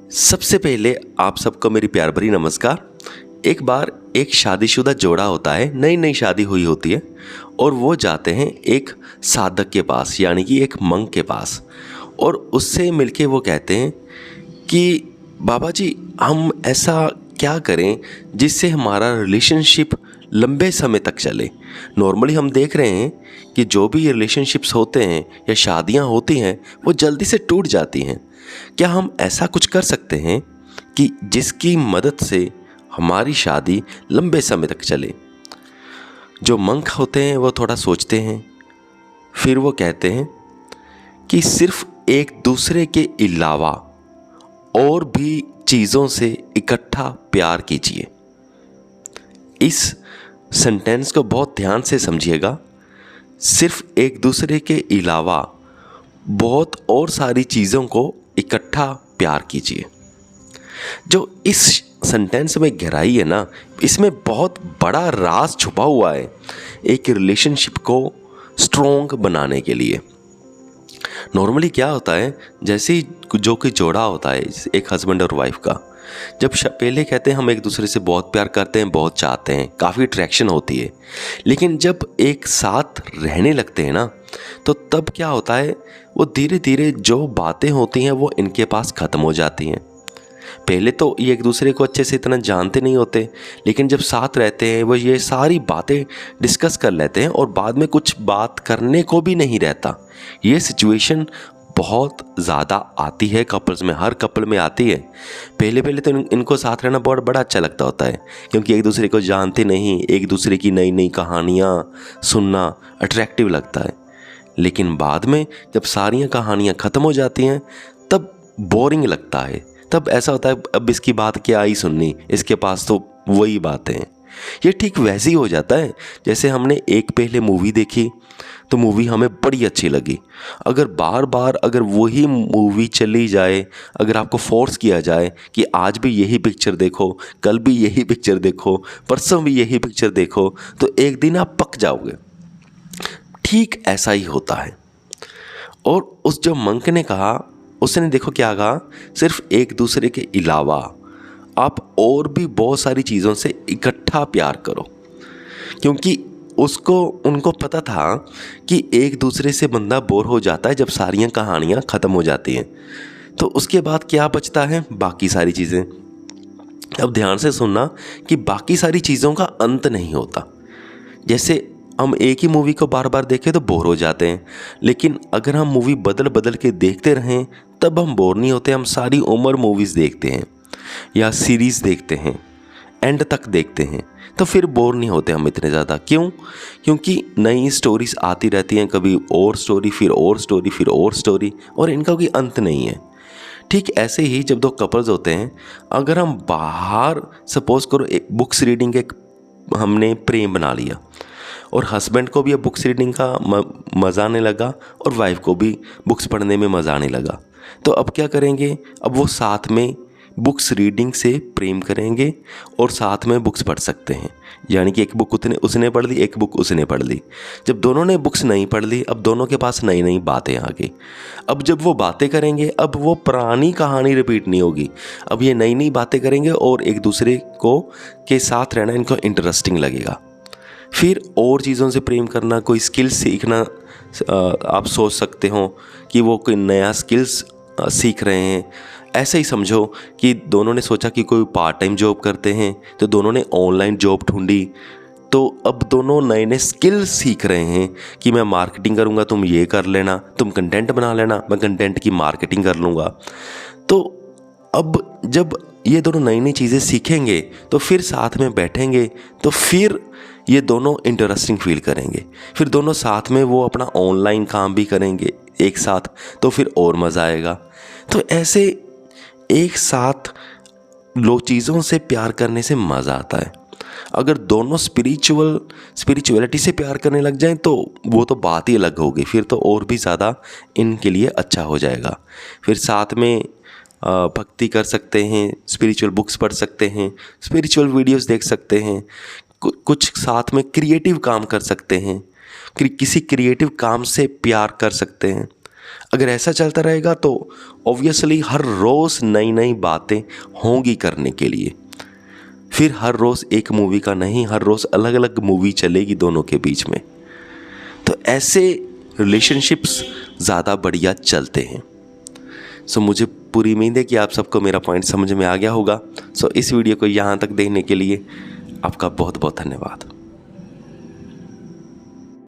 सबसे पहले आप सबको मेरी प्यार भरी नमस्कार। एक बार एक शादीशुदा जोड़ा होता है, नई नई शादी हुई होती है और वो जाते हैं एक साधक के पास, यानी कि एक मंक के पास। और उससे मिलके वो कहते हैं कि बाबा जी, हम ऐसा क्या करें जिससे हमारा रिलेशनशिप लंबे समय तक चले। नॉर्मली हम देख रहे हैं कि जो भी रिलेशनशिप्स होते हैं या शादियां होती हैं वो जल्दी से टूट जाती हैं। क्या हम ऐसा कुछ कर सकते हैं कि जिसकी मदद से हमारी शादी लंबे समय तक चले। जो मंक होते हैं वो थोड़ा सोचते हैं, फिर वो कहते हैं कि सिर्फ एक दूसरे के अलावा और भी चीज़ों से इकट्ठा प्यार कीजिए। इस सेंटेंस को बहुत ध्यान से समझिएगा। सिर्फ एक दूसरे के अलावा बहुत और सारी चीज़ों को इकट्ठा प्यार कीजिए। जो इस सेंटेंस में गहराई है ना, इसमें बहुत बड़ा राज छुपा हुआ है एक रिलेशनशिप को स्ट्रॉन्ग बनाने के लिए। नॉर्मली क्या होता है, जैसे ही जो कि जोड़ा होता है एक हस्बैंड और वाइफ का, जब पहले कहते हैं हम एक दूसरे से बहुत प्यार करते हैं, बहुत चाहते हैं, काफ़ी अट्रैक्शन होती है, लेकिन जब एक साथ रहने लगते हैं ना तो तब क्या होता है, वो धीरे धीरे जो बातें होती हैं वो इनके पास ख़त्म हो जाती हैं। पहले तो ये एक दूसरे को अच्छे से इतना जानते नहीं होते, लेकिन जब साथ रहते हैं वो ये सारी बातें डिस्कस कर लेते हैं और बाद में कुछ बात करने को भी नहीं रहता। ये सिचुएशन बहुत ज़्यादा आती है कपल्स में, हर कपल में आती है। पहले पहले तो इनको साथ रहना बहुत बड़ा अच्छा लगता होता है, क्योंकि एक दूसरे को जानते नहीं, एक दूसरे की नई नई कहानियाँ सुनना अट्रैक्टिव लगता है। लेकिन बाद में जब सारियाँ कहानियाँ ख़त्म हो जाती हैं तब बोरिंग लगता है। तब ऐसा होता है अब इसकी बात क्या ही सुननी, इसके पास तो वही बातें हैं। ये ठीक वैसे ही हो जाता है जैसे हमने एक पहले मूवी देखी तो मूवी हमें बड़ी अच्छी लगी। अगर बार बार अगर वही मूवी चली जाए, अगर आपको फोर्स किया जाए कि आज भी यही पिक्चर देखो, कल भी यही पिक्चर देखो, परसों भी यही पिक्चर देखो, तो एक दिन आप पक जाओगे। ठीक ऐसा ही होता है। और उस जो मंक ने कहा, उसने देखो क्या कहा, सिर्फ एक दूसरे के अलावा आप और भी बहुत सारी चीज़ों से इकट्ठा प्यार करो। क्योंकि उनको पता था कि एक दूसरे से बंदा बोर हो जाता है जब सारियां कहानियां ख़त्म हो जाती हैं, तो उसके बाद क्या बचता है, बाकी सारी चीज़ें। अब ध्यान से सुनना कि बाकी सारी चीज़ों का अंत नहीं होता। जैसे हम एक ही मूवी को बार बार देखें तो बोर हो जाते हैं, लेकिन अगर हम मूवी बदल बदल के देखते रहें तब हम बोर नहीं होते। हम सारी उम्र मूवीज़ देखते हैं या सीरीज़ देखते हैं, एंड तक देखते हैं, तो फिर बोर नहीं होते हम इतने ज़्यादा। क्यों? क्योंकि नई स्टोरीज आती रहती हैं, कभी और स्टोरी, फिर और स्टोरी, फिर और स्टोरी, और इनका कोई अंत नहीं है। ठीक ऐसे ही जब दो कपल्स होते हैं, अगर हम बाहर सपोज करो एक बुक्स रीडिंग एक हमने प्रेम बना लिया, और हस्बैंड को भी अब बुक्स रीडिंग का मज़ा आने लगा और वाइफ को भी बुक्स पढ़ने में मज़ा आने लगा, तो अब क्या करेंगे, अब वो साथ में बुक्स रीडिंग से प्रेम करेंगे और साथ में बुक्स पढ़ सकते हैं। यानी कि एक बुक उसने पढ़ ली, एक बुक उसने पढ़ ली। जब दोनों ने बुक्स नहीं पढ़ ली, अब दोनों के पास नई नई बातें आ गई। अब जब वो बातें करेंगे, अब वो पुरानी कहानी रिपीट नहीं होगी, अब ये नई नई बातें करेंगे और एक दूसरे को के साथ रहना इनको इंटरेस्टिंग लगेगा। फिर और चीज़ों से प्रेम करना, कोई स्किल्स सीखना, आप सोच सकते हो कि वो कोई नया स्किल्स सीख रहे हैं। ऐसे ही समझो कि दोनों ने सोचा कि कोई पार्ट टाइम जॉब करते हैं, तो दोनों ने ऑनलाइन जॉब ढूंढी, तो अब दोनों नए नए स्किल्स सीख रहे हैं कि मैं मार्केटिंग करूँगा, तुम ये कर लेना, तुम कंटेंट बना लेना, मैं कंटेंट की मार्केटिंग कर लूँगा। तो अब जब ये दोनों नई नई चीज़ें सीखेंगे तो फिर साथ में बैठेंगे, तो फिर ये दोनों इंटरेस्टिंग फील करेंगे। फिर दोनों साथ में वो अपना ऑनलाइन काम भी करेंगे एक साथ, तो फिर और मज़ा आएगा। तो ऐसे एक साथ लो चीज़ों से प्यार करने से मज़ा आता है। अगर दोनों स्पिरिचुअलिटी से प्यार करने लग जाएं तो वो तो बात ही अलग होगी, फिर तो और भी ज़्यादा इनके लिए अच्छा हो जाएगा। फिर साथ में भक्ति कर सकते हैं, स्पिरिचुअल बुक्स पढ़ सकते हैं, स्पिरिचुअल वीडियोस देख सकते हैं, कुछ साथ में क्रिएटिव काम कर सकते हैं, किसी क्रिएटिव काम से प्यार कर सकते हैं। अगर ऐसा चलता रहेगा तो ऑब्वियसली हर रोज़ नई नई बातें होंगी करने के लिए। फिर हर रोज़ एक मूवी का नहीं, हर रोज़ अलग अलग मूवी चलेगी दोनों के बीच में। तो ऐसे रिलेशनशिप्स ज़्यादा बढ़िया चलते हैं। सो मुझे पूरी उम्मीद है कि आप सबको मेरा पॉइंट समझ में आ गया होगा। सो इस वीडियो को यहाँ तक देखने के लिए आपका बहुत बहुत धन्यवाद।